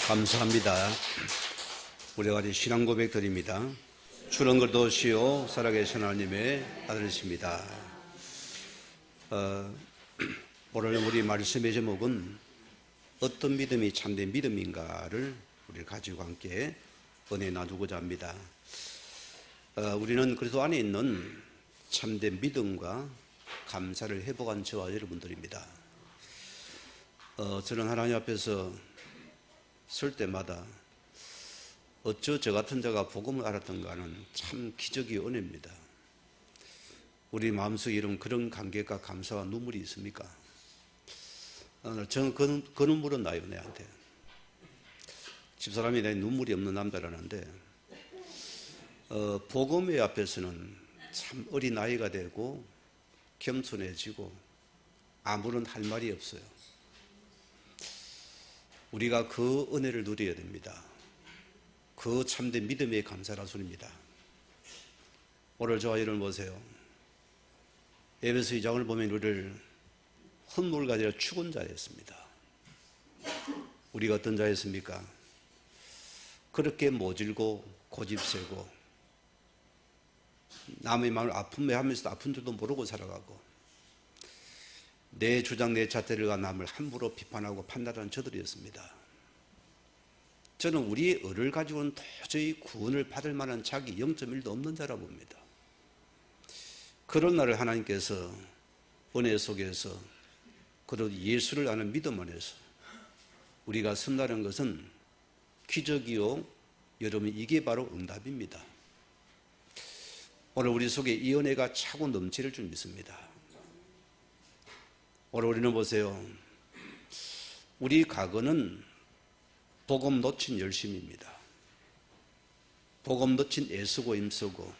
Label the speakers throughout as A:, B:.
A: 감사합니다. 우리가 이제 신앙 고백 드립니다. 주는 그리스도시요 살아계신 하나님의 아들이십니다. 오늘 우리 말씀의 제목은 어떤 믿음이 참된 믿음인가를 우리 가지고 함께 은혜 나누고자 합니다. 우리는 그리스도 안에 있는 참된 믿음과 감사를 회복한 저와 여러분들입니다. 저는 하나님 앞에서 설 때마다 어쩌 저 같은 자가 복음을 알았던가 하는 참 기적의 은혜입니다. 우리 마음속에 이런 그런 감격과 감사와 눈물이 있습니까? 저는 그 눈물은 나요, 내한테. 집사람이 내 눈물이 없는 남자라는데 복음의 앞에서는 참 어린 아이가 되고 겸손해지고 아무런 할 말이 없어요. 우리가 그 은혜를 누려야 됩니다. 그 참된 믿음의 감사라 소리입니다. 오늘 저와 여러분 보세요. 에베소 2장을 보면 우리를 헛물가 아니라 죽은 자였습니다. 우리가 어떤 자였습니까? 그렇게 모질고 고집세고 남의 마음을 아픔에 하면서도 아픈 줄도 모르고 살아가고 내 주장 내 잣대를 남을 함부로 비판하고 판단하는 저들이었습니다. 저는 우리의 의를 가지고는 도저히 구원을 받을 만한 자기 0.1도 없는 자라 봅니다. 그런 날을 하나님께서 은혜 속에서 그리고 예수를 아는 믿음 안에서 우리가 선다는 것은 기적이요, 여러분 이게 바로 응답입니다. 오늘 우리 속에 이 은혜가 차고 넘치를 줄 믿습니다. 오늘 우리는 보세요. 우리 과거는 복음 놓친 열심입니다. 복음 놓친 애쓰고 힘쓰고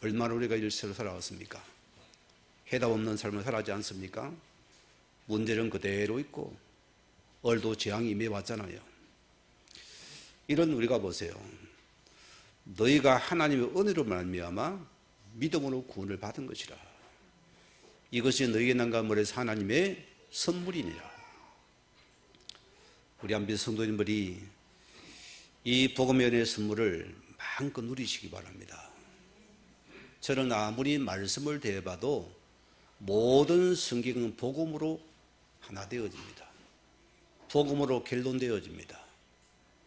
A: 얼마나 우리가 일세로 살아왔습니까? 해답 없는 삶을 살아지 않습니까? 문제는 그대로 있고 얼도 재앙이 임해왔잖아요. 이런 우리가 보세요. 너희가 하나님의 은혜로 말미암아 믿음으로 구원을 받은 것이라. 이것이 너희에게 난 가물에서 하나님의 선물이니라. 우리 한빛 성도님들이 이 복음의 은혜의 선물을 마음껏 누리시기 바랍니다. 저는 아무리 말씀을 대해봐도 모든 성경은 복음으로 하나 되어집니다. 복음으로 결론되어집니다.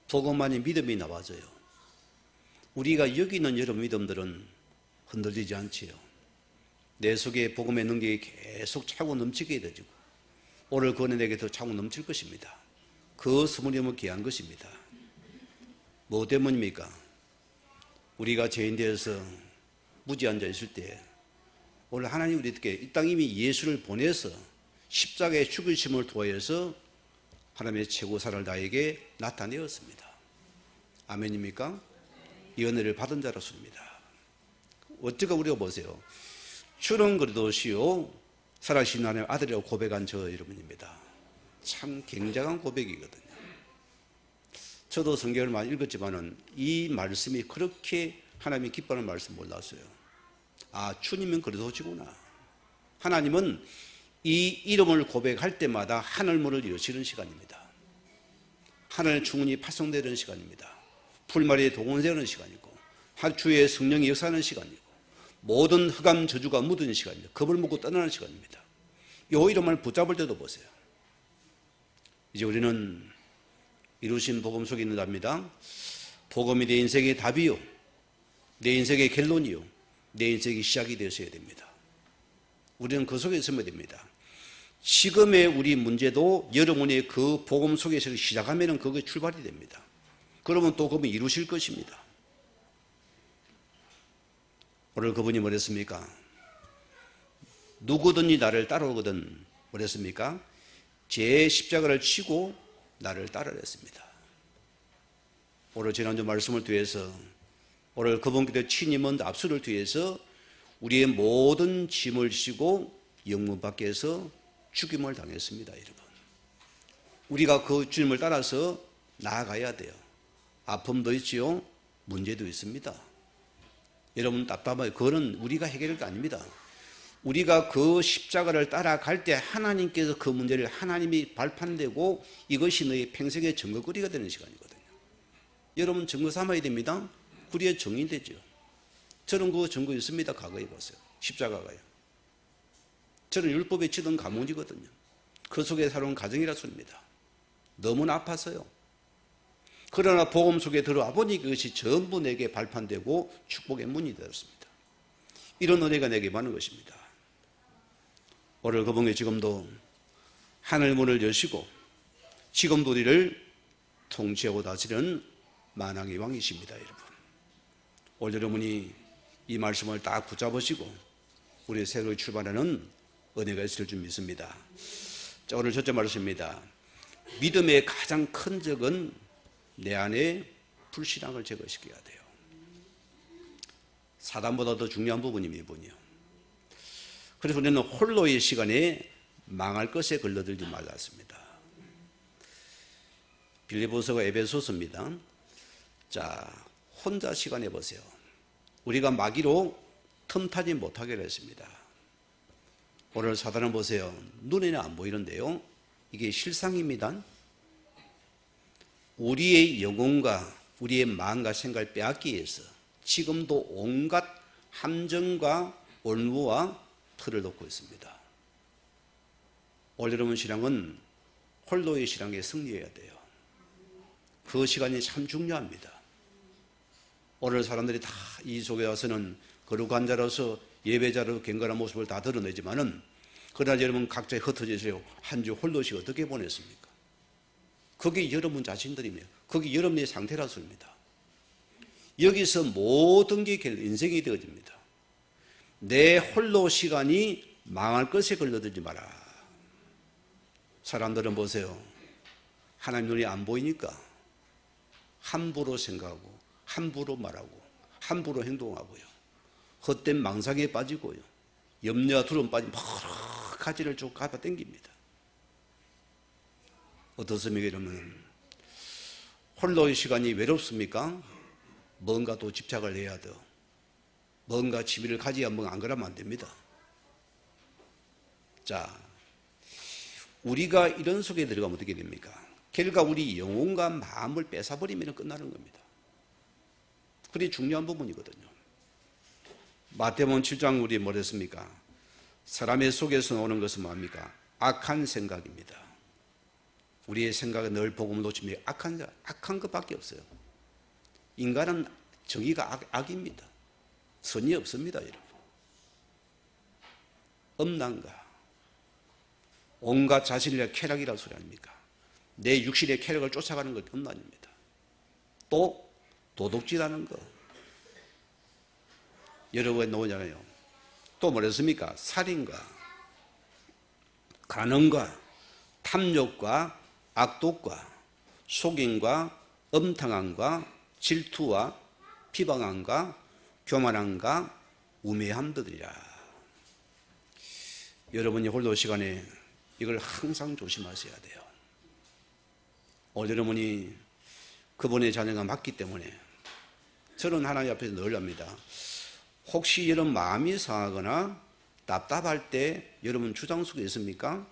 A: 복음만이 믿음이 나와져요. 우리가 여기 있는 여러 믿음들은 흔들리지 않지요. 내 속에 복음의 능력이 계속 차고 넘치게 되지고 오늘 그 은혜 내게 더 차고 넘칠 것입니다. 그 선물이 너무 귀한 것입니다. 뭐 때문입니까? 우리가 죄인 되어서 무지 앉아 있을 때 오늘 하나님 우리에게 이 땅 이미 예수를 보내서 십자가의 죽으심을 통해서 하나님의 최고 사랑을 나에게 나타내었습니다. 아멘입니까? 이 은혜를 받은 자로서입니다. 어찌가 우리가 보세요. 주는 그리스도시요 살아계신 하나님의 아들이라고 고백한 저 여러분입니다. 참 굉장한 고백이거든요. 저도 성경을 많이 읽었지만은 이 말씀이 그렇게 하나님이 기뻐하는 말씀 몰랐어요. 아, 주님은 그리스도시구나. 하나님은 이 이름을 고백할 때마다 하늘문을 여시는 시간입니다. 하늘 충운이 파송되는 시간입니다. 풀말이 동원되는 시간이고 주의 성령이 역사하는 시간이고 모든 흑암 저주가 묻은 시간입니다. 겁을 먹고 떠나는 시간입니다. 이 이름을 붙잡을 때도 보세요. 이제 우리는 이루신 복음 속에 있는답니다. 복음이 내 인생의 답이요, 내 인생의 결론이요, 내 인생의 시작이 되어야 됩니다. 우리는 그 속에 있으면 됩니다. 지금의 우리 문제도 여러분의 그 복음 속에서 시작하면 그게 출발이 됩니다. 그러면 또 그분이 이루실 것입니다. 오늘 그분이 뭐랬습니까? 누구든지 나를 따라오거든 뭐랬습니까? 제 십자가를 치고 나를 따르라 했습니다. 오늘 지난주 말씀을 뒤해서 오늘 그분께서 친임은 압수를 뒤해서 우리의 모든 짐을 지고 영문 밖에서 죽임을 당했습니다. 여러분, 우리가 그 주님을 따라서 나아가야 돼요. 아픔도 있지요, 문제도 있습니다. 여러분 답답해요. 그거는 우리가 해결할 게 아닙니다. 우리가 그 십자가를 따라갈 때 하나님께서 그 문제를 하나님이 발판되고 이것이 너희 평생의 증거거리가 되는 시간이거든요. 여러분 증거 삼아야 됩니다. 그리에 정의되죠. 저는 그 증거 있습니다. 과거에 보세요. 십자가가요. 저는 율법에 치던 가문이거든요. 그 속에 살아온 가정이라 소리입니다. 너무나 아파서요. 그러나 복음 속에 들어와 보니 그것이 전부 내게 발판되고 축복의 문이 되었습니다. 이런 은혜가 내게 많은 것입니다. 오늘 그분이 지금도 하늘 문을 여시고 지금도 우리를 통치하고 다스리는 만왕의 왕이십니다. 여러분, 오늘 여러분이 이 말씀을 딱 붙잡으시고 우리 새로 출발하는 은혜가 있을 줄 믿습니다. 자, 오늘 첫째 말씀입니다. 믿음의 가장 큰 적은 내 안에 불신앙을 제거시켜야 돼요. 사단보다 더 중요한 부분입니다. 이분이요. 그래서 우리는 홀로의 시간에 망할 것에 걸러들지 말랐습니다. 빌립보서가 에베소서입니다. 자, 혼자 시간에 보세요. 우리가 마귀로 틈타지 못하게 했습니다. 오늘 사단은 보세요. 눈에는 안 보이는데요. 이게 실상입니다. 우리의 영혼과 우리의 마음과 생각을 빼앗기 위해서 지금도 온갖 함정과 올무와 틀을 놓고 있습니다. 오늘 여러분 신앙은 홀로의 신앙에 승리해야 돼요. 그 시간이 참 중요합니다. 오늘 사람들이 다 이 속에 와서는 거룩한 자로서 예배자로 경건한 모습을 다 드러내지만은 그러나 여러분 각자 흩어져서 한 주 홀로씩 어떻게 보냈습니까? 그게 여러분 자신들이며 그게 여러분의 상태라서입니다. 여기서 모든 게 인생이 되어집니다. 내 홀로 시간이 망할 것에 걸려들지 마라. 사람들은 보세요. 하나님 눈이 안 보이니까 함부로 생각하고 함부로 말하고 함부로 행동하고요. 헛된 망상에 빠지고요. 염려와 두려움 빠지면 여러 가지를 쭉 갖다 당깁니다. 어떻습니까? 이러면 홀로의 시간이 외롭습니까? 뭔가 또 집착을 해야 돼. 뭔가 취미를 가져야 안 그러면 안 됩니다. 자, 우리가 이런 속에 들어가면 어떻게 됩니까? 결국 우리 영혼과 마음을 뺏어버리면 끝나는 겁니다. 그게 중요한 부분이거든요. 마태복음 7장 우리 뭐랬습니까? 사람의 속에서 나오는 것은 뭡니까? 악한 생각입니다. 우리의 생각은 늘 복음을 놓치면 악한 것밖에 없어요. 인간은 정의가 악입니다. 선이 없습니다, 여러분. 엄난가 온갖 자신의 쾌락이라는 소리 아닙니까? 내 육신의 쾌락을 쫓아가는 것 엄난입니다. 또 도둑질하는 거 여러 번 나오잖아요. 또 뭐랬습니까? 살인과 간음과 탐욕과 악독과 속임과 음탕함과 질투와 비방함과 교만함과 우매함들이라. 여러분이 홀로 시간에 이걸 항상 조심하셔야 돼요. 오늘 여러분이 그분의 자녀가 맞기 때문에 저는 하나님 앞에서 늘 합니다. 혹시 이런 마음이 상하거나 답답할 때 여러분 주장 속에 있습니까?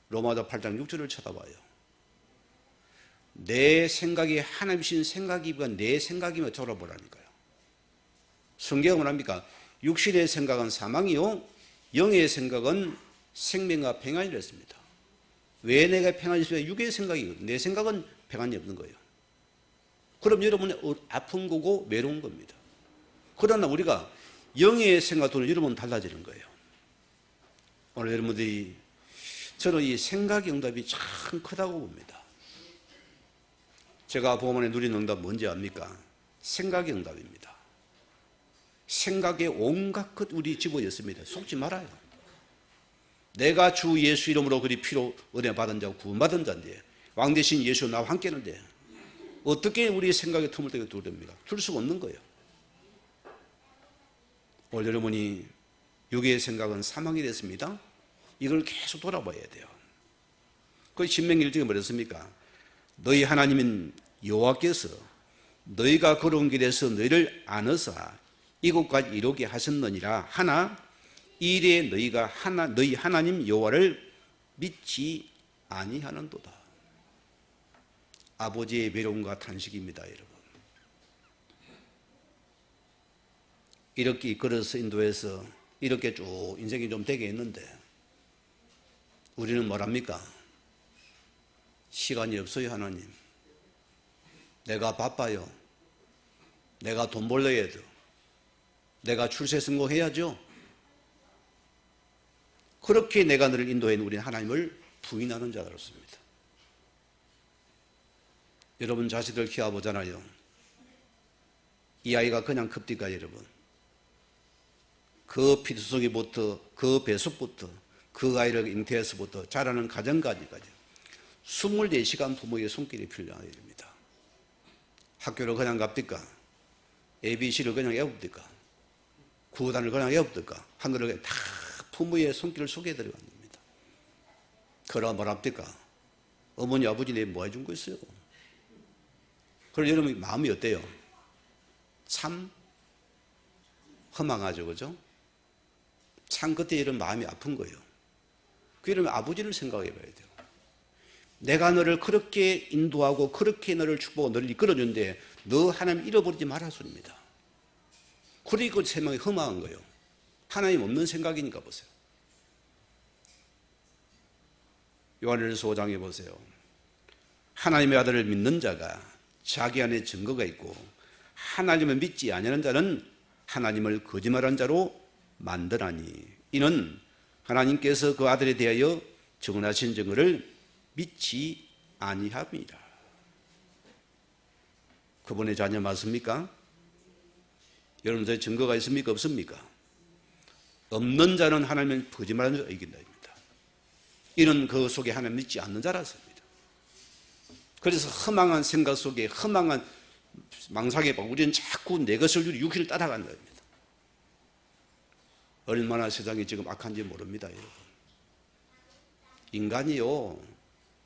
A: 로마서 8장 6절을 쳐다봐요. 내 생각이 하나님이신 생각이면 내 생각이면 돌아보라니까요. 성경은 뭐랍니까? 육신의 생각은 사망이요 영의 생각은 생명과 평안이라 했습니다. 왜 내가 평안이 있어야 육의 생각이거든요. 내 생각은 평안이 없는 거예요. 그럼 여러분은 아픈 거고 외로운 겁니다. 그러나 우리가 영의 생각으로 여러분 달라지는 거예요. 오늘 여러분들이 저는 이 생각의 응답이 참 크다고 봅니다. 제가 복음 안에 누리는 응답 뭔지 압니까? 생각의 응답입니다. 생각에 온갖 것 우리 집어였습니다. 속지 말아요. 내가 주 예수 이름으로 그리 피로 은혜 받은 자고 구원받은 자인데 왕 대신 예수 나와 함께 하는데 어떻게 우리 생각의 틈을 되게 두렵니까? 둘 수가 없는 거예요. 오늘 여러분이 육의 생각은 사망이 됐습니다. 이걸 계속 돌아봐야 돼요. 그 신명기 1장에 뭐랬습니까? 너희 하나님은 여호와께서 너희가 걸어온 길에서 너희를 안으사 이곳까지 이르게 하셨느니라 하나 이래 너희가 너희 하나님 여호와를 믿지 아니하는도다. 아버지의 외로움과 탄식입니다, 여러분. 이렇게 이끌어서 인도해서 이렇게 쭉 인생이 좀 되게 했는데 우리는 뭐랍니까? 시간이 없어요, 하나님. 내가 바빠요. 내가 돈 벌러야 해도. 내가 출세 성공해야죠. 그렇게 내가 너를 인도해 우리는 하나님을 부인하는 자가 그렇습니다. 여러분 자식들 키워보잖아요. 이 아이가 그냥 큽니까, 여러분? 그 피투성이부터 그 배숙부터 그 아이를 잉태해서부터 자라는 가정까지까지 24시간 부모의 손길이 필요하게 됩니다. 학교를 그냥 갑니까? ABC를 그냥 외웁니까? 구단을 그냥 외웁니까? 한글을 다 부모의 손길을 속에 들어간 겁니다. 그러나 뭐랍니까? 어머니 아버지 내가 뭐 해준 거 있어요? 그럼 여러분 마음이 어때요? 참 허망하죠, 그죠? 참 그때 이런 마음이 아픈 거예요. 그러면 아버지를 생각해 봐야 돼요. 내가 너를 그렇게 인도하고 그렇게 너를 축복하고 너를 이끌어주는데 너 하나님 잃어버리지 마라 소리입니다. 그리고 생각이 허망한 거예요. 하나님 없는 생각이니까 보세요. 요한일서 5장에 보세요. 하나님의 아들을 믿는 자가 자기 안에 증거가 있고 하나님을 믿지 아니하는 자는 하나님을 거짓말한 자로 만드나니 이는 하나님께서 그 아들에 대하여 증언하신 증거를 믿지 아니합니다. 그분의 자녀 맞습니까? 여러분들 증거가 있습니까? 없습니까? 없는 자는 하나님을 거짓말하는 자가 이긴다입니다. 이는 그 속에 하나님 믿지 않는 자라서입니다. 그래서 허망한 생각 속에 허망한 망상에 우리는 자꾸 내 것을 누리 육신을 따라간다 겁니다. 얼마나 세상이 지금 악한지 모릅니다, 여러분. 인간이요,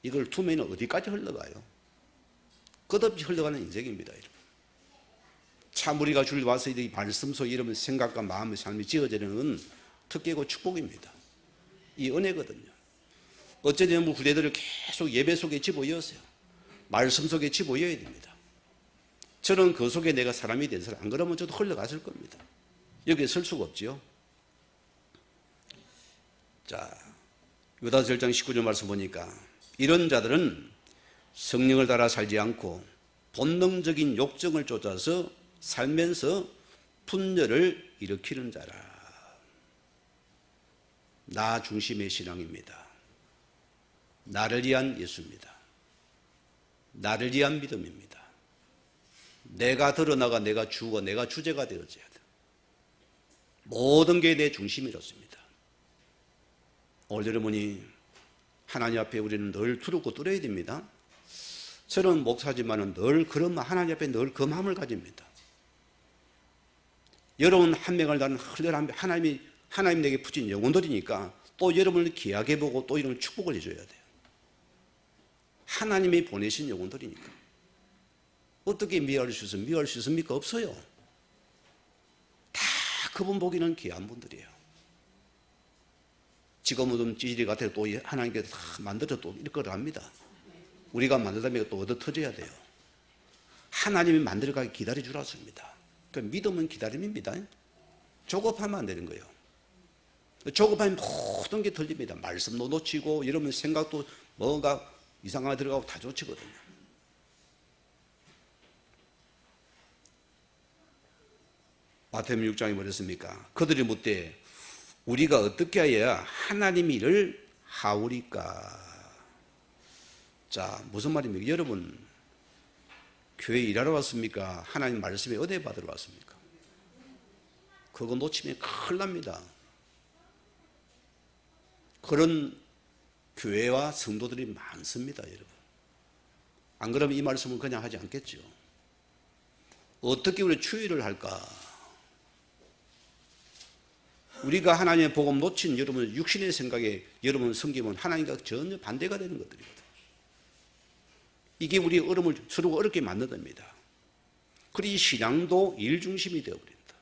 A: 이걸 두면 어디까지 흘러가요? 끝없이 흘러가는 인생입니다, 여러분. 참 우리가 주를 와서 이 말씀 속에 이러면 생각과 마음의 삶이 지어지는 건 특혜고 축복입니다. 이 은혜거든요. 어쩌면 우리 후대들을 계속 예배 속에 집어넣으세요. 말씀 속에 집어넣어야 됩니다. 저는 그 속에 내가 사람이 된 사람, 안 그러면 저도 흘러갔을 겁니다. 여기에 설 수가 없지요. 자, 유다서 1장 19절 말씀 보니까 이런 자들은 성령을 따라 살지 않고 본능적인 욕정을 쫓아서 살면서 분열을 일으키는 자라. 나 중심의 신앙입니다. 나를 위한 예수입니다. 나를 위한 믿음입니다. 내가 드러나가 내가 주고 내가 주제가 되어져야 돼. 모든 게 내 중심이었습니다. 오늘 여러분이 하나님 앞에 우리는 늘 두렵고 떨어야 됩니다. 저는 목사지만은 늘 그런 하나님 앞에 늘 그 마음을 가집니다. 여러분 한 명을 다는 하나님 내게 붙인 영혼들이니까 또 여러분을 귀하게 보고 또 이런 축복을 해줘야 돼요. 하나님이 보내신 영혼들이니까 어떻게 미워할 수 있습니까? 없어요. 다 그분 보기는 귀한 분들이에요. 지금은 좀 찌질이 같아도 또 하나님께서 다 만들어 또 이걸 합니다. 우리가 만들다면 또 얻어 터져야 돼요. 하나님이 만들어가기 기다려주라습니다. 그 믿음은 기다림입니다. 조급하면 안 되는 거예요. 조급하면 모든 게 들립니다. 말씀도 놓치고 여러분 생각도 뭔가 이상하게 들어가고 다 놓치거든요. 마태복음 6장이 뭐랬습니까? 그들이 묻되 우리가 어떻게 해야 하나님 일을 하오리까? 자, 무슨 말입니까? 여러분 교회 일하러 왔습니까? 하나님 말씀에 은혜 받으러 왔습니까? 그거 놓치면 큰일 납니다. 그런 교회와 성도들이 많습니다, 여러분. 안 그러면 이 말씀은 그냥 하지 않겠죠. 어떻게 우리 추이를 할까? 우리가 하나님의 복음 놓친 여러분 육신의 생각에 여러분 섬기면 하나님과 전혀 반대가 되는 것들이거든요. 이게 우리 얼음을 서로 어렵게 만든답니다. 그리고 이 신앙도 일 중심이 되어버린다.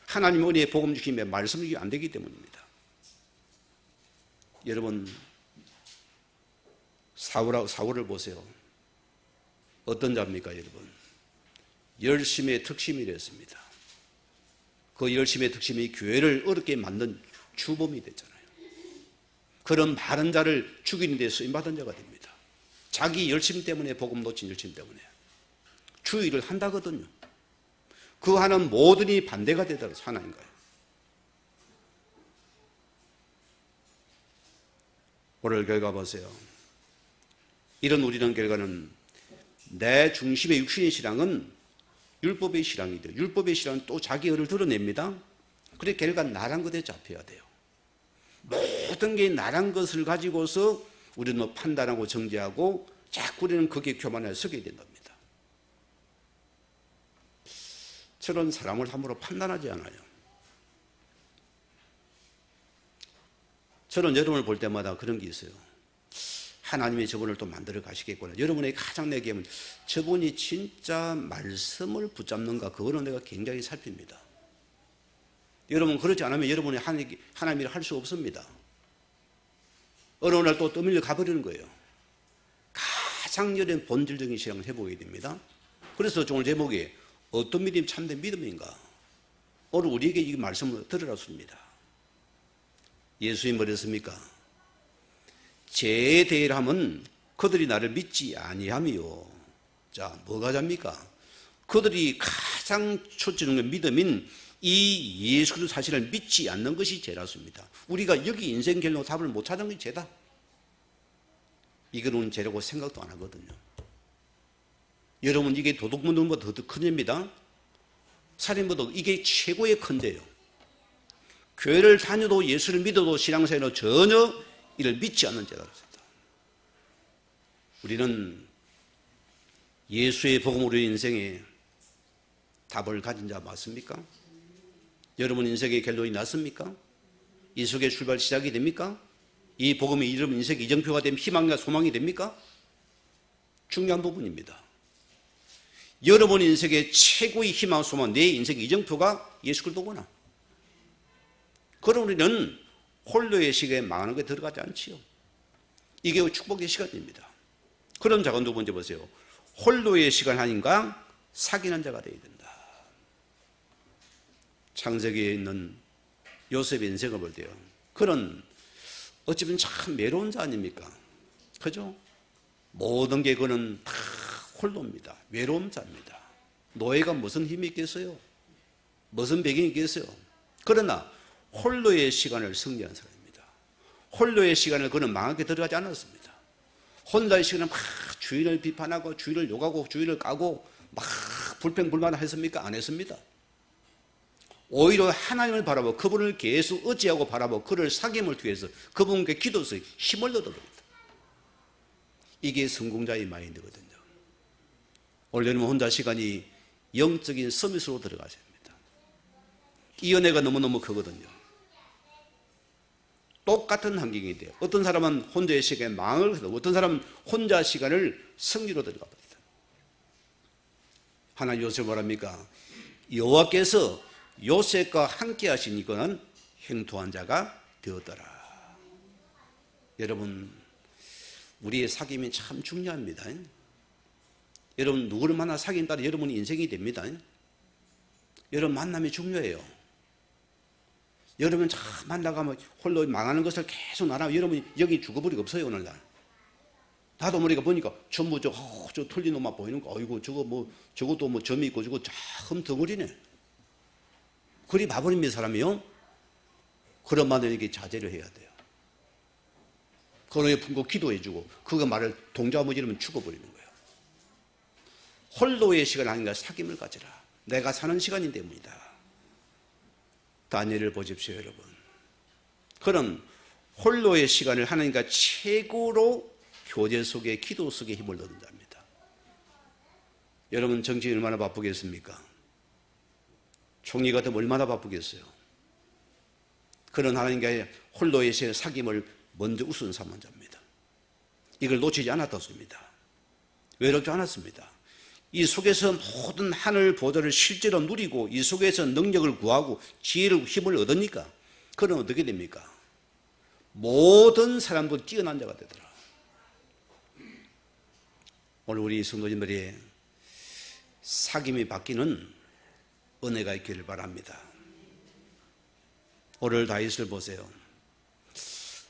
A: 하나님 은혜의 복음 주심에 말씀 주시면 안 되기 때문입니다. 여러분, 사울을 보세요. 어떤 자입니까, 여러분? 열심의 특심이랬습니다. 그 열심의 특심이 교회를 어렵게 만든 주범이 됐잖아요. 그런 바른 자를 죽이는 데 쓰임받은 자가 됩니다. 자기 열심 때문에, 복음 놓친 열심 때문에 주의를 한다거든요. 그 하는 모든이 반대가 되더라도 하나인 거예요. 오늘 결과 보세요. 이런 우리는 결과는 내 중심의 육신의 신앙은 율법의 신앙이죠. 율법의 신앙은 또 자기 의를 드러냅니다. 그래 결과 나란 것에 잡혀야 돼요. 모든 게 나란 것을 가지고서 우리는 판단하고 정죄하고 자꾸 우리는 거기에 교만하여 서게 된답니다. 저런 사람을 함부로 판단하지 않아요. 저는 여러분을 볼 때마다 그런 게 있어요. 하나님이 저분을 또 만들어 가시겠구나. 여러분에게 가장 내게 하면 저분이 진짜 말씀을 붙잡는가, 그거는 내가 굉장히 살핍니다. 여러분 그렇지 않으면 여러분이 하나님 일을 할 수 없습니다. 어느 날 또 떠밀려 가버리는 거예요. 가장 여린 본질적인 신앙을 해보게 됩니다. 그래서 오늘 제목이 어떤 믿음이 참된 믿음인가? 오늘 우리에게 이 말씀을 들으라습니다. 예수님이 뭐랬습니까? 죄에 대하면 그들이 나를 믿지 아니하며, 자 뭐가 잡니까? 그들이 가장 초점적인 믿음인 이 예수 그리스도 사실을 믿지 않는 것이 죄라습니다. 우리가 여기 인생 결론 답을 못 찾은 게 죄다. 이거는 죄라고 생각도 안 하거든요. 여러분 이게 도둑문들보다 더 큰 죄입니다. 살인보다 이게 최고의 큰 죄예요. 교회를 다녀도 예수를 믿어도 신앙생활로 전혀 이를 믿지 않는 죄가 있습니다. 우리는 예수의 복음으로 인생에 답을 가진 자 맞습니까? 여러분 인생의 결론이 났습니까? 이 속에 출발 시작이 됩니까? 이 복음이 여러분 인생의 이정표가 되면 희망과 소망이 됩니까? 중요한 부분입니다. 여러분 인생의 최고의 희망, 소망, 내 인생의 이정표가 예수 그리스도구나. 그럼 우리는 홀로의 시간에 망하는 것에 들어가지 않지요. 이게 축복의 시간입니다. 그런 자가 두 번째 보세요. 홀로의 시간 아닌가 사귀는 자가 되어야 된다. 창세기에 있는 요셉의 인생을 볼 때요. 그는 어찌 보면 참 외로운 자 아닙니까? 그죠? 모든 게 그는 다 홀로입니다. 외로운 자입니다. 노예가 무슨 힘이 있겠어요? 무슨 배경이 있겠어요? 그러나 홀로의 시간을 승리한 사람입니다. 홀로의 시간을 그는 망하게 들어가지 않았습니다. 혼자의 시간은 막 주인을 비판하고 주인을 욕하고 주인을 까고 막 불평불만했습니까? 안 했습니다. 오히려 하나님을 바라보고 그분을 계속 의지하고 바라보고 그를 사귐을 위해서 그분께 기도해서 힘을 얻어버립니다. 이게 성공자의 마인드거든요. 원래는 혼자 시간이 영적인 서밋으로 들어가야 됩니다. 이 은혜가 너무너무 크거든요. 똑같은 환경이 돼요. 어떤 사람은 혼자의 시간에 망을 하고 어떤 사람은 혼자 시간을 승리로 들어가 버립니다. 하나님 요셉 뭐랍니까? 여호와께서 요셉과 함께 하신 이거는 행토한 자가 되었더라. 여러분 우리의 사귐이 참 중요합니다. 여러분 누구를 만나 사귀는 따라 여러분의 인생이 됩니다. 여러분 만남이 중요해요. 여러분 참 만나가면 홀로 망하는 것을 계속 나누면 여러분이 여기 죽어버리고 없어요. 오늘날 나도 모르게 보니까 전부 저 틀린 놈만 보이는 거. 아이고 저것도 뭐 점이 있고 저거 참 덩어리네. 그리 봐버립니다. 사람이요. 그런 말에게 자제를 해야 돼요. 그런 품고 기도해주고 그거 말을 동조하면 이러면 죽어버리는 거예요. 홀로의 시간 아닌가 사귐을 가지라. 내가 사는 시간이 때문이다. 다니엘을 보십시오, 여러분. 그런 홀로의 시간을 하나님과 최고로 교제 속에 기도 속에 힘을 얻은 자입니다. 여러분 정치인 얼마나 바쁘겠습니까? 총리 같으면 얼마나 바쁘겠어요? 그런 하나님과의 홀로의 시간 사귐을 먼저 우선 삼은 자입니다. 이걸 놓치지 않았습니다. 외롭지 않았습니다. 이 속에서 모든 하늘 보좌를 실제로 누리고 이 속에서 능력을 구하고 지혜를 힘을 얻으니까 그럼 어떻게 됩니까? 모든 사람도 뛰어난 자가 되더라. 오늘 우리 성도님들이 사귐이 바뀌는 은혜가 있기를 바랍니다. 오늘 다윗을 보세요.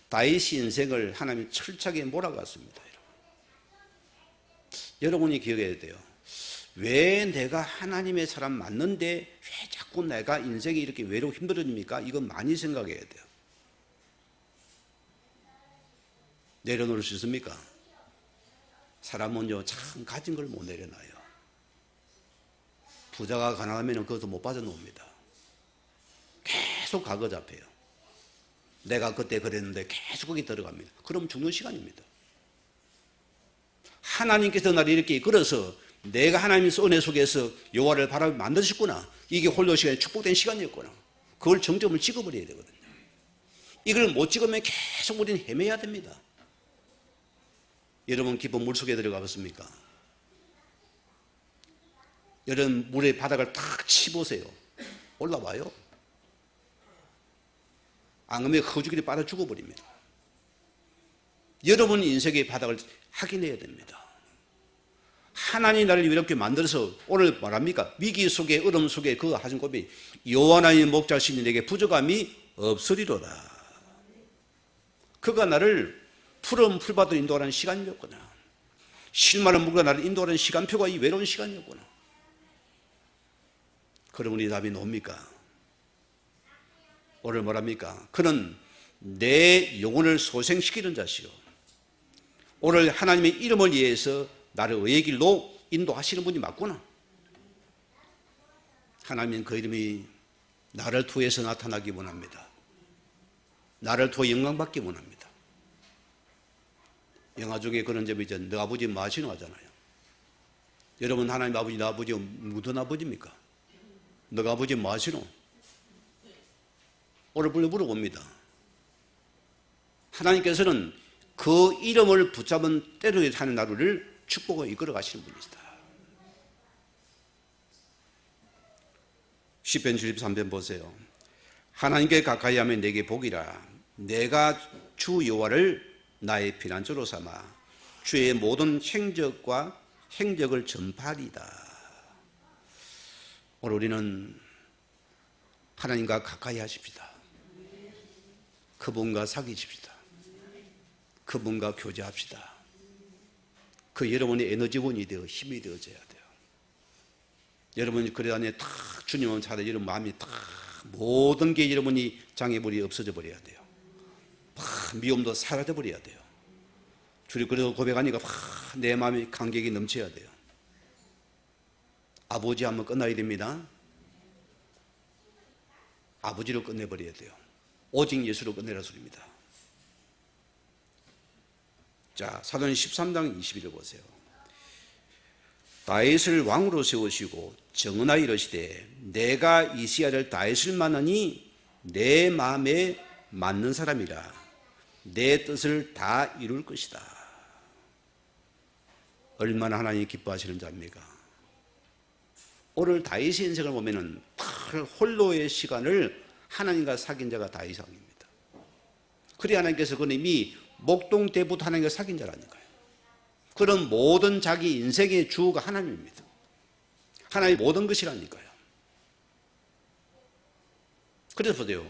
A: 다윗의 인생을 하나님이 철저하게 몰아갔습니다. 여러분이 기억해야 돼요. 왜 내가 하나님의 사람 맞는데 왜 자꾸 내가 인생이 이렇게 외롭고 힘들어집니까? 이건 많이 생각해야 돼요. 내려놓을 수 있습니까? 사람은요, 참 가진 걸 못 내려놔요. 부자가 가난하면 그것도 못 빠져놓습니다. 계속 과거 잡혀요. 내가 그때 그랬는데 계속 거기 들어갑니다. 그럼 죽는 시간입니다. 하나님께서 나를 이렇게 이끌어서 내가 하나님의 은혜 속에서 여호와를 바라며 만드셨구나. 이게 홀로 시간이 축복된 시간이었구나. 그걸 정점을 찍어버려야 되거든요. 이걸 못 찍으면 계속 우리는 헤매야 됩니다. 여러분 깊은 물속에 들어가 봤습니까? 여러분 물의 바닥을 탁 치보세요. 올라와요. 안 그러면 거주기를 빨아 죽어버립니다. 여러분 인생의 바닥을 확인해야 됩니다. 하나님이 나를 이렇게 만들어서 오늘 말합니까? 위기 속에 어려움 속에 그 하신 고백이 여호와 하나님의 목자시니 내게 부족함이 없으리로다. 그가 나를 푸른 풀밭으로 인도하는 시간이었구나. 실만한 물과 나를 인도하는 시간표가 이 외로운 시간이었구나. 그럼 우리 답이 뭡니까? 오늘 뭐랍니까? 그는 내 영혼을 소생시키는 자시요. 오늘 하나님의 이름을 위해서 나를 의의 길로 인도하시는 분이 맞구나. 하나님은 그 이름이 나를 통해서 나타나기 원합니다. 나를 통해 영광받기 원합니다. 영화 중에 그런 점이 있죠. 너 아버지 마시노 하잖아요. 여러분 하나님 아버지 너 아버지 무슨 아버지입니까? 너 아버지 마시노? 오늘 물어봅니다. 하나님께서는 그 이름을 붙잡은 때로 사는 나루를 축복을 이끌어 가시는 분이시다. 시편 73편 보세요. 하나님께 가까이 하면 내게 복이라. 내가 주 여호와를 나의 피난처로 삼아 주의 모든 행적과 행적을 전파하리다. 오늘 우리는 하나님과 가까이 하십시다. 그분과 사귀십시다. 그분과 교제합시다. 그 여러분의 에너지원이 되어 힘이 되어져야 돼요. 여러분이 그래 안에 탁 주님을 찾아 여러분 마음이 탁 모든 게 여러분이 장애물이 없어져 버려야 돼요. 미움도 사라져 버려야 돼요. 주님 그래서 고백하니까 내 마음이 감격이 넘쳐야 돼요. 아버지 하면 끝나야 됩니다. 아버지로 끝내버려야 돼요. 오직 예수로 끝내라 소리입니다. 자, 사도행 13장 21절 보세요. 다윗을 왕으로 세우시고 정언하여 이르시되 내가 이시야를 다윗을 만나니 내 마음에 맞는 사람이라 내 뜻을 다 이룰 것이다. 얼마나 하나님이 기뻐하시는 자입니까? 오늘 다윗의 인생을 보면은 홀로의 시간을 하나님과 사귄 자가 다윗왕입니다. 그래 하나님께서 그는 이미 목동 때부터 하나님과 사귄 자라니까요. 그런 모든 자기 인생의 주가 하나님입니다. 하나님의 모든 것이라니까요. 그래서 보세요.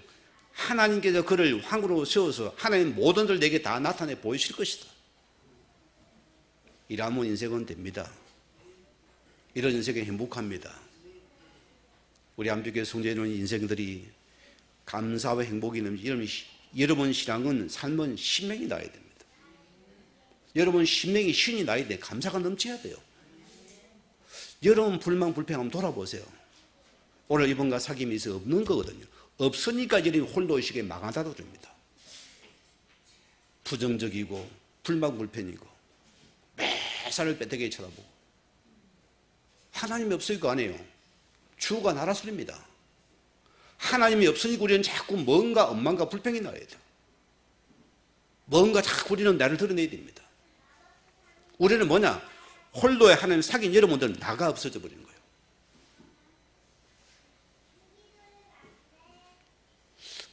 A: 하나님께서 그를 왕으로 세워서 하나님 모든 것을 내게 다 나타내 보이실 것이다. 이라면 인생은 됩니다. 이런 인생이 행복합니다. 우리 암주교회 성도님의 인생들이 감사와 행복이 넘치는 여러분 신앙은 삶은 신명이 나야 됩니다. 여러분 신명이 신이 나야 돼. 감사가 넘쳐야 돼요. 여러분 불만 불평하면 돌아보세요. 오늘 이분과 사귐이 있어 없는 거거든요. 없으니까 여러분 홀로의식에 망하다도 줍니다. 부정적이고 불만 불편이고 매사를 빼뜨게 쳐다보고 하나님이 없으니까 안 해요. 주가 나라 소리입니다. 하나님이 없으니까 우리는 자꾸 뭔가 엉망과 불평이 나야 돼요. 뭔가 자꾸 우리는 나를 드러내야 됩니다. 우리는 뭐냐? 홀로에 하나님 사귄 여러분들은 나가 없어져 버린 거예요.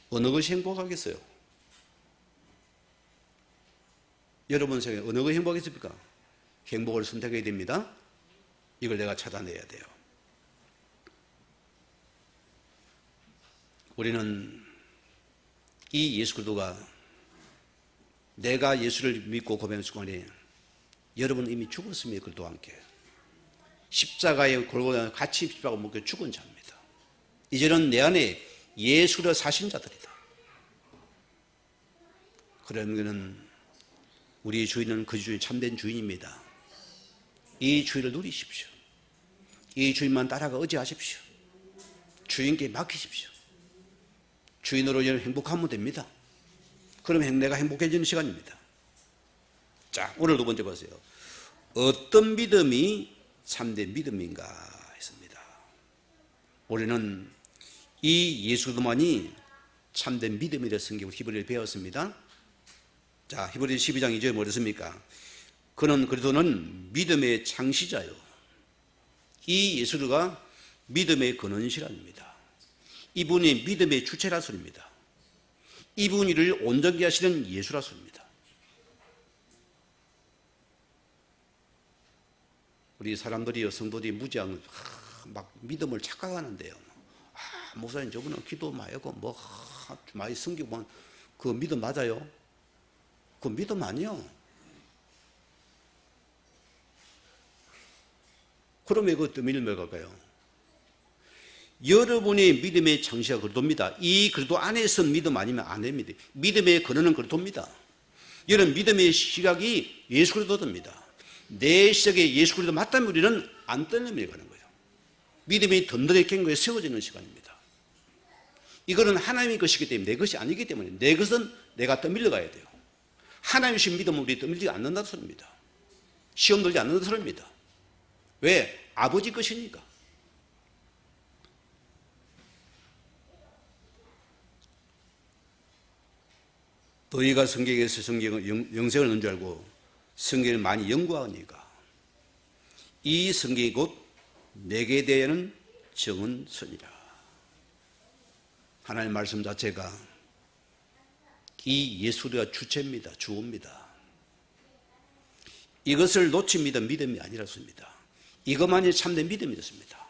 A: 어느 것이 행복하겠어요? 여러분 생각에 어느 것이 행복하겠습니까? 행복을 선택해야 됩니다. 이걸 내가 찾아내야 돼요. 우리는 이 예수 그리스도가 내가 예수를 믿고 고백한 순간에 여러분 이미 죽었습니다. 그리스도와 함께 십자가에 골고다 같이 십자가 묶여 죽은 자입니다. 이제는 내 안에 예수로 사신 자들이다. 그러면 우리 주인은 그 주인 참된 주인입니다. 이 주인을 누리십시오. 이 주인만 따라가 의지하십시오. 주인께 맡기십시오. 주인으로 여러분 행복하면 됩니다. 그러면 내가 행복해지는 시간입니다. 자, 오늘 두 번째 보세요. 어떤 믿음이 참된 믿음인가 했습니다. 우리는 이 예수만이 참된 믿음이라 성경 히브리를 배웠습니다. 자, 히브리 12장 2절에 뭐랬습니까? 그는 그리스도는 믿음의 창시자요. 이 예수가 믿음의 근원이시랍니다. 이분이 믿음의 주체라 소리입니다. 이분이 이를 온전케 하시는 예수라 소리입니다. 우리 사람들이 성도들이 무지한 막 믿음을 착각하는데요. 목사님 저분은 기도 많이 하고 뭐 많이 섬기고 그 믿음 맞아요? 그 믿음 아니요. 그럼 왜 그 떠밀며 갈까요? 여러분의 믿음의 창시가 그리스도입니다. 이 그리스도 안에서 믿음 아니면 안 됩니다. 믿음의 근원은 그리스도입니다. 여러분 믿음의 시작이 예수 그리스도입니다. 내 시작에 예수 그리스도 맞다면 우리는 안 떨림에 가는 거예요. 믿음이 든든하게 견고하게 세워지는 시간입니다. 이거는 하나님의 것이기 때문에 내 것이 아니기 때문에 내 것은 내가 떠밀려 가야 돼요. 하나님의 신 믿음은 우리 떠밀리지 않는다는 소리입니다. 시험 들지 않는다는 소리입니다. 왜? 아버지 것이니까. 너희가 성경에서 영생을 얻는 줄 알고 성경을 많이 연구하니까 이 성경이 곧 내게 대하는 정은선이라. 하나님의 말씀 자체가 이 예수가 주체입니다. 주어입니다. 이것을 놓친 믿음이 아니라습니다. 이것만이 참된 믿음이었습니다.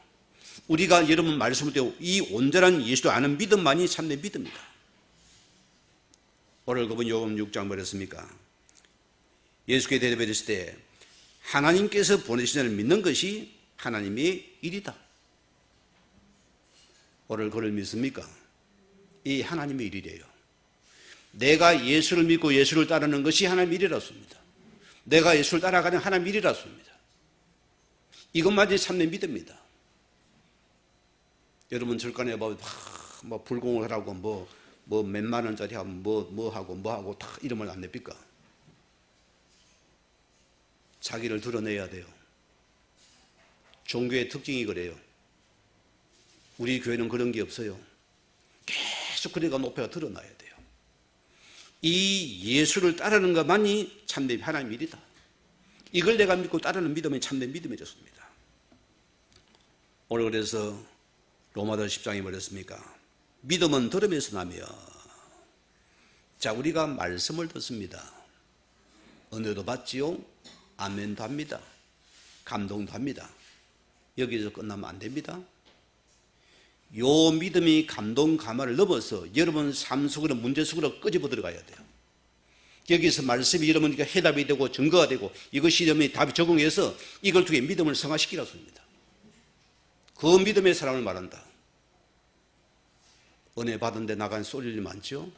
A: 우리가 여러분 말씀을 듣고 이 온전한 예수를 아는 믿음만이 참된 믿음입니다. 오늘 그분 요금 6장 뭐랬습니까? 예수께 대답했을 때 하나님께서 보내신 자를 믿는 것이 하나님의 일이다. 오늘 그를 믿습니까? 이 하나님의 일이래요. 내가 예수를 믿고 예수를 따르는 것이 하나님의 일이라습니다. 내가 예수를 따라가는 하나님의 일이라습니다. 이것만이 참된 믿음입니다. 여러분 절간에 뭐 불공을 하라고 뭐 몇만 원짜리 하면 뭐 하고 다 이름을 안 냅니까? 자기를 드러내야 돼요. 종교의 특징이 그래요. 우리 교회는 그런 게 없어요. 계속 그래가 높여가 드러나야 돼요. 이 예수를 따르는 것만이 참된 하나님의 일이다. 이걸 내가 믿고 따르는 믿음이 참된 믿음이었습니다. 오늘 그래서 로마서 10장에 뭐랬습니까? 믿음은 들음에서 나며. 자, 우리가 말씀을 듣습니다. 은혜도 받지요. 아멘도 합니다. 감동도 합니다. 여기서 끝나면 안 됩니다. 요 믿음이 감동 감화를 넘어서 여러분 삶 속으로 문제 속으로 끄집어 들어가야 돼요. 여기서 말씀이 여러분에게 해답이 되고 증거가 되고 이것이 여러분이 답이 적응해서 이걸 통해 믿음을 성화시키라고 합니다. 그 믿음의 사람을 말한다. 은혜 받은 데 나간 쏠 일 많죠?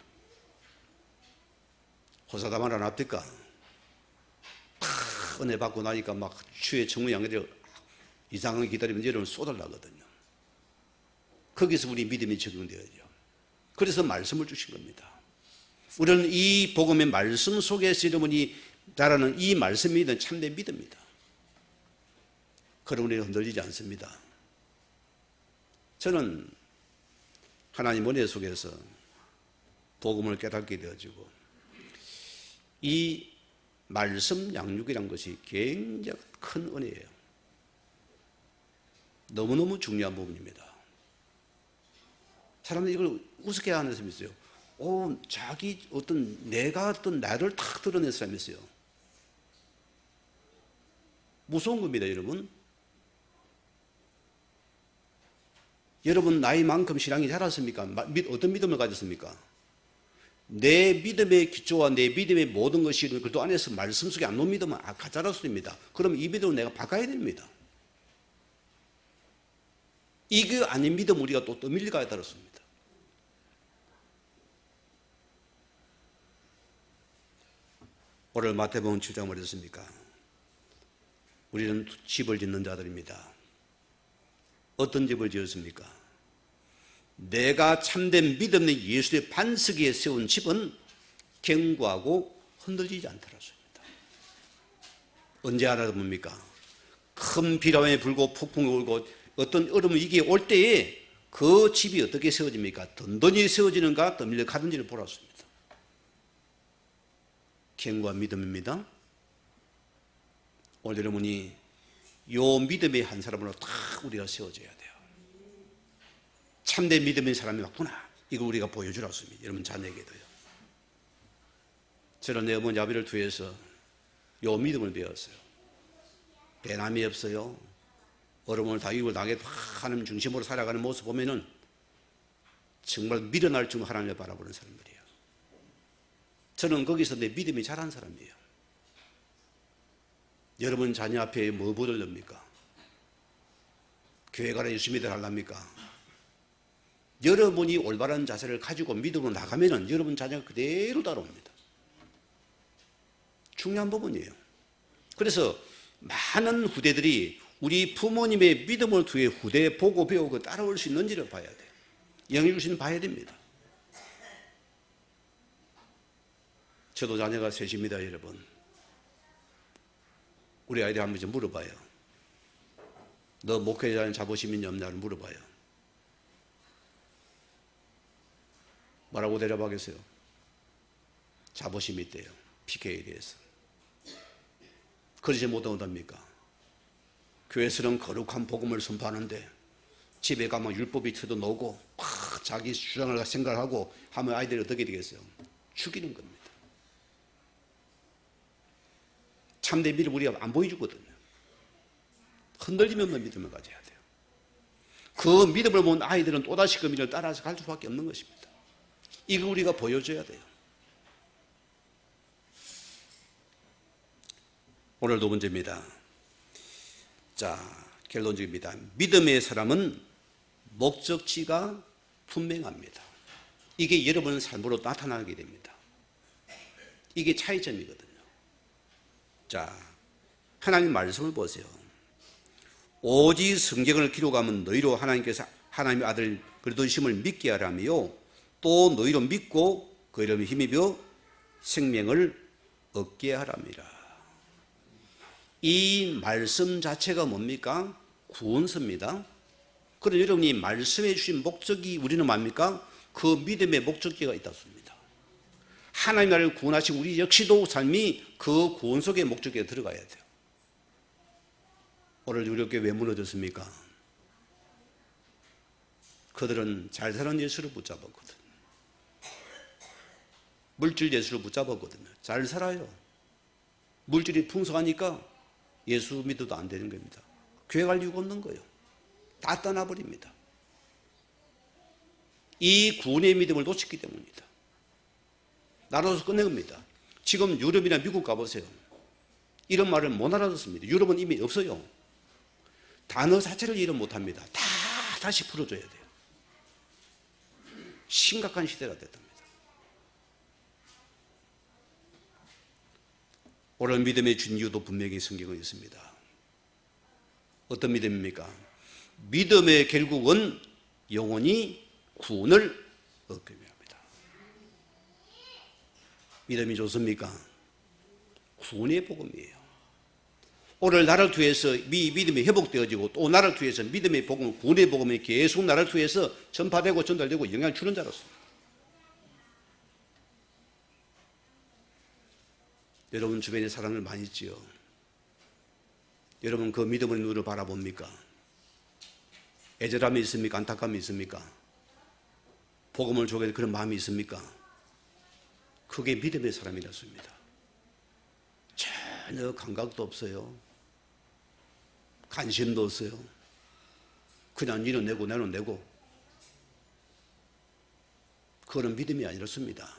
A: 호사다말 안 합니까? 은혜 받고 나니까 막 주의 정무 양들이 이상하게 기다리면 여러분 쏟아나거든요. 거기서 우리 믿음이 적용되어야죠. 그래서 말씀을 주신 겁니다. 우리는 이 복음의 말씀 속에서 여러분이 자라는 이 말씀이 참된 믿음입니다. 그런 우리는 흔들리지 않습니다. 저는 하나님 은혜 속에서 복음을 깨닫게 되어지고 이 말씀 양육이란 것이 굉장히 큰 은혜예요. 너무너무 중요한 부분입니다. 사람들이 이걸 우습게 하는 사람이 있어요. 자기 내가 나를 탁 드러낸 사람이 있어요. 무서운 겁니다, 여러분. 여러분 나이만큼 신앙이 자랐습니까? 어떤 믿음을 가졌습니까? 내 믿음의 기초와 내 믿음의 모든 것이 그래도 안에서 말씀 속에 안 놓은 믿음은 가짜라 소리입니다. 그럼 이 믿음을 내가 바꿔야 됩니다. 이게 아닌 믿음 우리가 또 떠밀려 가야 되었습니다. 오늘 마태복음 7장 뭐랬습니까? 우리는 집을 짓는 자들입니다. 어떤 집을 지었습니까? 내가 참된 믿음의 예수의 반석 위에 세운 집은 견고하고 흔들리지 않더라습니다. 언제 알아봅니까? 큰 비바람이 불고 폭풍이 오고 어떤 얼음이 이게 올 때에 그 집이 어떻게 세워집니까? 든든히 세워지는가 떠밀려 가든지를 보았습니다. 견고한 믿음입니다. 오늘 여러분이 요 믿음의 한 사람으로 다 우리가 세워져야 돼요. 참된 믿음의 사람이 맞구나. 이거 우리가 보여주라고 했습니다. 여러분 자녀에게도요. 저는 내 어머니 아버지를 통해서 요 믿음을 배웠어요. 배남이 없어요. 어려움을 당하고 하나님 중심으로 살아가는 모습 보면은 정말 밀어날 줄 하나님을 바라보는 사람들이에요. 저는 거기서 내 믿음이 자란 사람이에요. 여러분 자녀 앞에 뭐 보여줍니까? 교회 가라 예수 믿으라 하랍니까? 여러분이 올바른 자세를 가지고 믿음으로 나가면은 여러분 자녀가 그대로 따라옵니다. 중요한 부분이에요. 그래서 많은 후대들이 우리 부모님의 믿음을 통해 후대에 보고 배우고 따라올 수 있는지를 봐야 돼요. 영향을 봐야 됩니다. 저도 자녀가 셋입니다, 여러분. 우리 아이들 한번 좀 물어봐요. 너 목회자는 자부심이 없냐를 물어봐요. 뭐라고 대답하겠어요? 자부심이 있대요. PK에 대해서. 그러지 못한답니까? 교회에서는 거룩한 복음을 선포하는데 집에 가면 율법이 튀어나오고 막 자기 주장을 생각하고 하면 아이들이 어떻게 되겠어요? 죽이는 겁니다. 참된 믿음 우리가 안 보여주거든요. 흔들리면 믿음을 가져야 돼요. 그 믿음을 본 아이들은 또다시 그 믿음을 따라서 갈 수밖에 없는 것입니다. 이거 우리가 보여줘야 돼요. 오늘 두 번째입니다. 자, 결론적입니다. 믿음의 사람은 목적지가 분명합니다. 이게 여러분 삶으로 나타나게 됩니다. 이게 차이점이거든요. 자, 하나님 말씀을 보세요. 오직 성경을 기록하면 너희로 하나님께서 하나님의 아들 그리스도심을 믿게 하라며 또 너희로 믿고 그 이름에 힘입어 생명을 얻게 하랍니다. 이 말씀 자체가 뭡니까? 구원서입니다. 그런데 여러분이 말씀해 주신 목적이 우리는 뭡니까? 그 믿음의 목적지가 있다 습니다. 하나님 나라를 구원하신 우리 역시도 삶이 그 구원 속의 목적지에 들어가야 돼요. 오늘 우리 교회 왜 무너졌습니까? 그들은 잘 사는 예수를 붙잡았거든. 물질 예수를 붙잡았거든요. 잘 살아요. 물질이 풍성하니까 예수 믿어도 안 되는 겁니다. 교회 갈 이유가 없는 거예요. 다 떠나버립니다. 이 구원의 믿음을 놓쳤기 때문입니다. 나라에서 끝낸 겁니다. 지금 유럽이나 미국 가보세요. 이런 말을 못 알아듣습니다. 유럽은 이미 없어요. 단어 자체를 이해 못합니다. 다 다시 풀어줘야 돼요. 심각한 시대가 됐답니다. 오늘 믿음의 준이유도 분명히 성경에 있습니다. 어떤 믿음입니까? 믿음의 결국은 영원히 구원을 얻게 합니다. 믿음이 좋습니까? 구원의 복음이에요. 오늘 나를 통해서 믿음이 회복되어지고 또 나를 통해서 믿음의 복음, 구원의 복음이 계속 나를 통해서 전파되고 전달되고 영향을 주는 자로서 여러분 주변에 사람들 많이 있지요. 여러분 그 믿음의 눈으로 바라봅니까? 애절함이 있습니까? 안타까움이 있습니까? 복음을 주게 될 그런 마음이 있습니까? 그게 믿음의 사람이라습니다. 전혀 감각도 없어요. 관심도 없어요. 그냥 니는 내고 나는 내고. 그거는 믿음이 아니었습니다.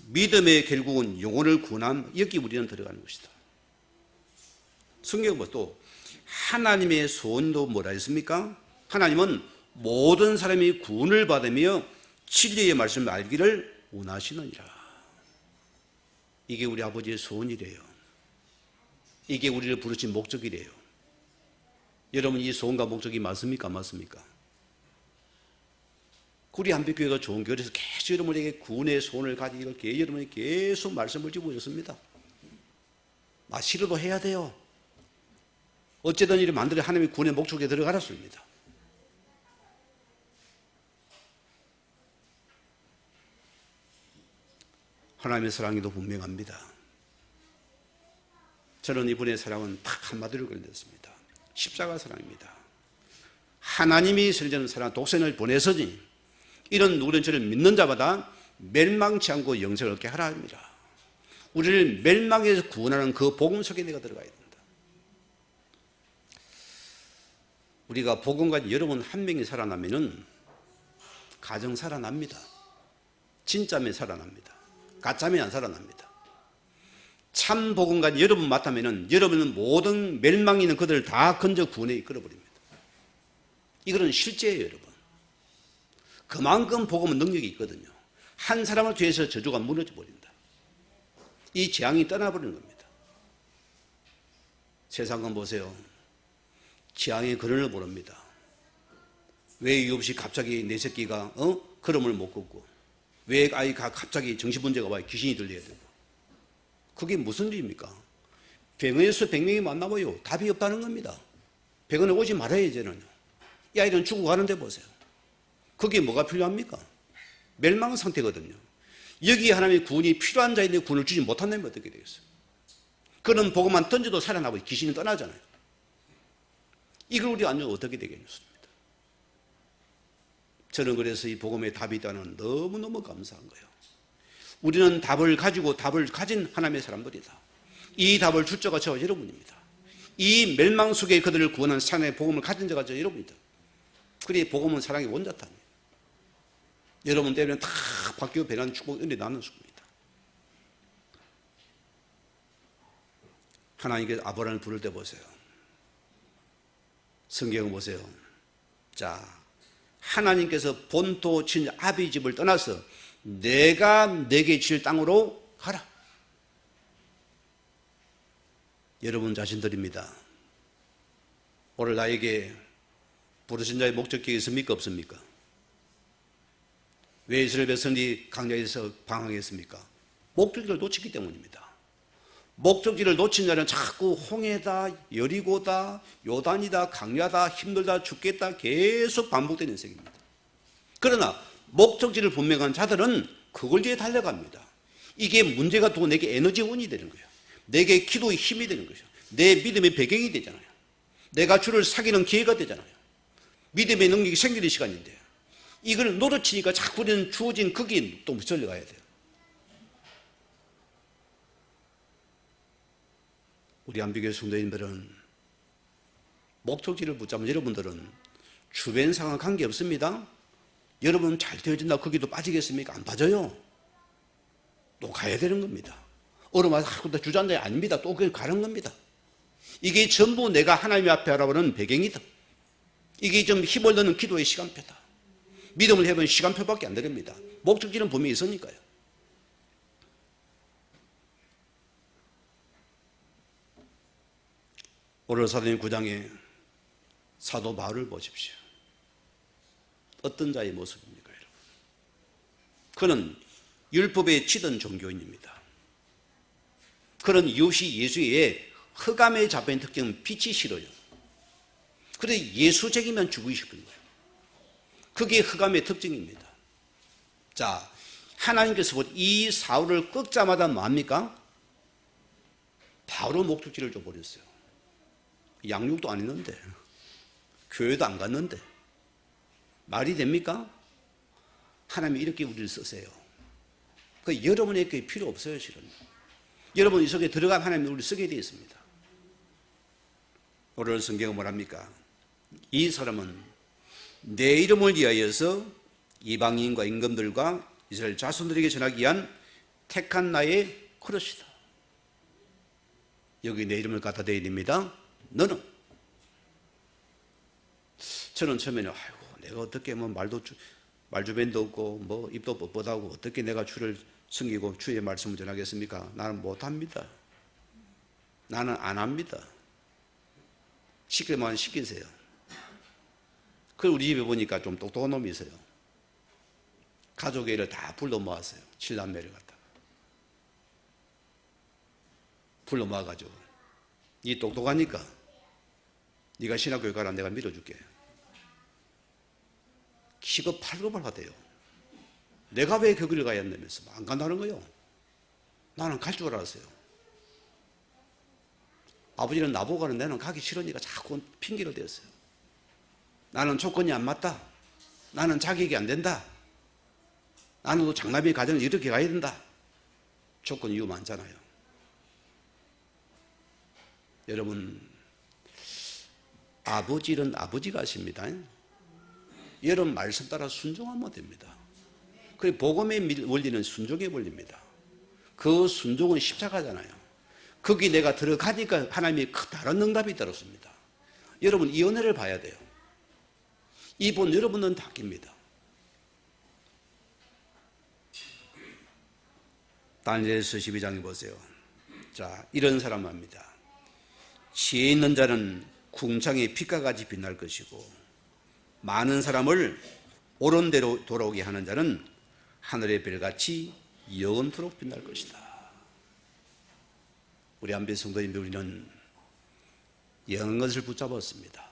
A: 믿음의 결국은 영혼을 구원함, 여기 우리는 들어가는 것이다. 성경은 또 하나님의 소원도 뭐라 했습니까? 하나님은 모든 사람이 구원을 받으며 진리의 말씀을 알기를 원하시느니라. 이게 우리 아버지의 소원이래요. 이게 우리를 부르신 목적이래요. 여러분 이 소원과 목적이 맞습니까? 맞습니까? 우리 한빛교회가 좋은 교회에서 계속 여러분에게 구원의 소원을 가지고 여러분에게 계속 말씀을 주고 있습니다. 싫어도 해야 돼요. 어쨌든 일을 만들어 하나님의 구원의 목적에 들어가랐습니다. 하나님의 사랑이도 분명합니다. 저는 이분의 사랑은 딱 한마디로 걸렸습니다. 십자가 사랑입니다. 하나님이 선지자는 사랑 독생을 보내서니 이런 누구든 저를 믿는 자마다 멸망치 않고 영생을 얻게 하라 합니다. 우리를 멸망에서 구원하는 그 복음 속에 내가 들어가야 된다. 우리가 복음 가진 여러분 한 명이 살아나면은 가정 살아납니다. 진짜면 살아납니다. 가짜면 안 살아납니다. 참 복음 가진 여러분 맡으면은 여러분은 모든 멸망이 있는 그들을 다 건져 구원에 이끌어버립니다. 이거는 실제예요, 여러분. 그만큼 복음은 능력이 있거든요. 한 사람을 통해서 저주가 무너져 버린다. 이 재앙이 떠나버리는 겁니다. 세상은 보세요. 재앙의 근원을 모릅니다. 왜 이유 없이 갑자기 내 새끼가 걸음을 못 걷고, 왜 아이가 갑자기 정신문제가 와요. 귀신이 들려야 되고. 그게 무슨 일입니까? 병원에서 100명이 만나봐요. 답이 없다는 겁니다. 병원에 오지 말아야 이제는요. 이 아이는 죽어가는데 보세요. 그게 뭐가 필요합니까? 멸망 상태거든요. 여기 하나님의 구원이 필요한 자인데 구원을 주지 못한다면 어떻게 되겠어요? 그런 복음만 던져도 살아나고 귀신이 떠나잖아요. 이걸 우리 안 주면 어떻게 되겠습니까? 저는 그래서 이 복음에 답이 있다는 너무너무 감사한 거예요. 우리는 답을 가지고 답을 가진 하나님의 사람들이다. 이 답을 줄 자가 저와 여러분입니다. 이 멸망 속에 그들을 구원한 사랑의 복음을 가진 자가 저 여러분이다. 그래 복음은 사랑의 원자탄이에요. 여러분 때문에 다 바뀌고 변하는 축복 은혜 나누는 것입니다. 하나님께 아브라함을 부를 때 보세요. 성경을 보세요. 자, 하나님께서 본토 친 아비 집을 떠나서 내가 내게 줄 땅으로 가라. 여러분 자신들입니다. 오늘 나에게 부르신 자의 목적이 있습니까? 없습니까? 왜 이스라엘 백성이 광야에서 방황했습니까? 목적지를 놓쳤기 때문입니다. 목적지를 놓친 자는 자꾸 홍해다, 여리고다, 요단이다, 강야다, 힘들다, 죽겠다 계속 반복되는 인생입니다. 그러나 목적지를 분명한 자들은 그걸 위해 달려갑니다. 이게 문제가 또 내게 에너지원이 되는 거예요. 내게 기도의 힘이 되는 거죠. 내 믿음의 배경이 되잖아요. 내가 주를 사귀는 기회가 되잖아요. 믿음의 능력이 생기는 시간인데 이걸 노릇치니까 자꾸 우리는 주어진 거기에 또 무설려가야 돼요. 우리 안비교회 성도님들은 목적지를 붙잡은 여러분들은 주변 상황 관계없습니다. 여러분 잘 되어진다 거기도 빠지겠습니까? 안 빠져요. 또 가야 되는 겁니다. 얼마나 하고 주저앉아야 아닙니다. 또 그냥 가는 겁니다. 이게 전부 내가 하나님 앞에 알아보는 배경이다. 이게 좀 힘을 넣는 기도의 시간표다. 믿음을 해보면 시간표밖에 안 되렵니다. 목적지는 분명히 있으니까요. 오늘 사도행 9장에 사도 바울을 보십시오. 어떤 자의 모습입니까, 여러분? 그는 율법에 치던 종교인입니다. 그는 이웃이 예수의 흑암에 잡힌 특징은 빛이 싫어요. 그래서 예수적이면 죽이고 싶은 거예요. 그게 흑암의 특징입니다. 자, 하나님께서 볼 이 사울을 꺾자마자 뭐합니까? 바로 목축지를 줘버렸어요. 양육도 안 했는데, 교회도 안 갔는데 말이 됩니까? 하나님이 이렇게 우리를 쓰세요. 그 여러분에게 필요 없어요. 실은 여러분 이 속에 들어간 하나님이 우리를 쓰게 되어 있습니다. 오늘 성경은 뭐랍니까? 이 사람은 내 이름을 위하여서 이방인과 임금들과 이스라엘 자손들에게 전하기 위한 택한 나의 그릇이다. 여기 내 이름을 갖다 대야 됩니다. 너는. 저는 처음에는 아이고 내가 어떻게 뭐 말주변도 없고 뭐 입도 뻣뻣하고 어떻게 내가 주를 섬기고 주의 말씀을 전하겠습니까? 나는 못합니다. 나는 안 합니다. 시키면 시키세요. 그리고 우리 집에 보니까 좀 똑똑한 놈이 있어요. 가족의 일을 다 불러 모았어요. 7남매를 갖다가 불러 모아가지고 니 똑똑하니까 네가 신학교에 가라. 내가 밀어줄게. 기급 8급을 하대요. 내가 왜 그 길을 가야 한다면서 안 간다는 거예요. 나는 갈 줄 알았어요. 아버지는 나보고 가는 데는 가기 싫으니까 자꾸 핑계를 대었어요. 나는 조건이 안 맞다. 나는 자격이 안 된다. 나는 또 장남의 가정을 이렇게 가야 된다. 조건 이유 많잖아요. 여러분, 아버지는 아버지가 하십니다. 여러분 말씀 따라 순종하면 됩니다. 그 복음의 원리는 순종의 원리입니다. 그 순종은 십자가잖아요. 거기 내가 들어가니까 하나님이 다른 응답이 들었습니다. 여러분 이 은혜를 봐야 돼요. 이본 여러분은 바뀝니다. 다니엘서 12장에 보세요. 자, 이런 사람 합니다. 지혜 있는 자는 궁창의 빛과 같이 빛날 것이고 많은 사람을 옳은 대로 돌아오게 하는 자는 하늘의 별같이 영원토록 빛날 것이다. 우리 안배 성도님들, 우리는 영한 것을 붙잡았습니다.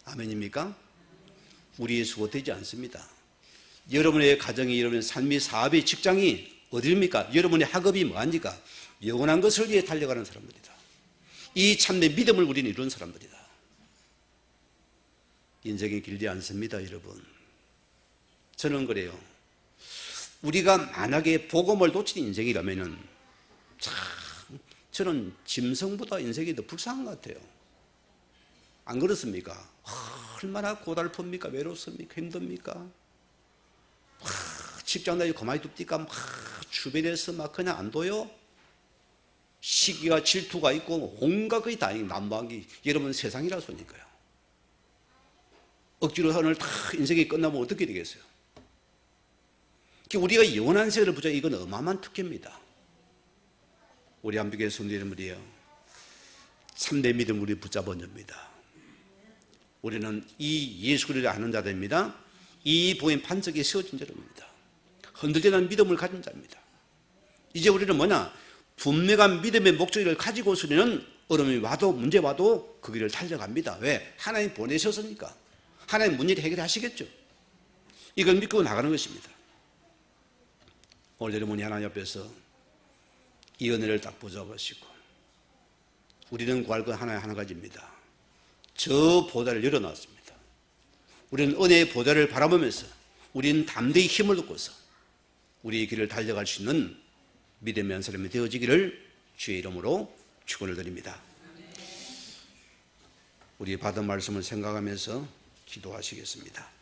A: 아멘입니까? 우리의 수고 되지 않습니다. 여러분의 가정이, 여러분의 삶이, 사업이, 직장이 어디입니까? 여러분의 학업이 뭐합니까? 영원한 것을 위해 달려가는 사람들이다. 이 참된 믿음을 우리는 이룬 사람들이다. 인생이 길지 않습니다, 여러분. 저는 그래요. 우리가 만약에 복음을 놓친 인생이라면은 참 저는 짐승보다 인생이 더 불쌍한 것 같아요. 안 그렇습니까? 얼마나 고달픕니까? 외롭습니까? 힘듭니까? 직장 다니고 가만히 둡니까? 막 주변에서 막 그냥 안 둬요? 시기가 질투가 있고 온갖 것이 다 난무하기. 여러분 세상이라서니까요. 억지로 오늘 다 인생이 끝나면 어떻게 되겠어요? 우리가 영원한 세계를 붙잡는 이건 어마어마한 특혜입니다. 우리 한국의 성도님들이요, 참된 믿음 우리 붙잡은 자입니다. 우리는 이 예수 그리스도를 아는 자들입니다. 이 복음 반석에 세워진 자입니다. 흔들리지 않는 믿음을 가진 자입니다. 이제 우리는 뭐냐? 분명한 믿음의 목적을 가지고서는 어려움이 와도 문제 와도 그 길을 달려갑니다. 왜? 하나님 보내셨으니까. 하나님 문제를 해결하시겠죠. 이걸 믿고 나가는 것입니다. 오늘 여러분이 하나님 앞에서 이 은혜를 딱 붙잡으시고, 우리는 구할 것 하나 가지입니다. 저 보좌를 열어놨습니다. 우리는 은혜의 보좌를 바라보면서 우리는 담대히 힘을 얻고서 우리의 길을 달려갈 수 있는 믿음의 한 사람이 되어지기를 주의 이름으로 축원을 드립니다. 우리 받은 말씀을 생각하면서 기도하시겠습니다.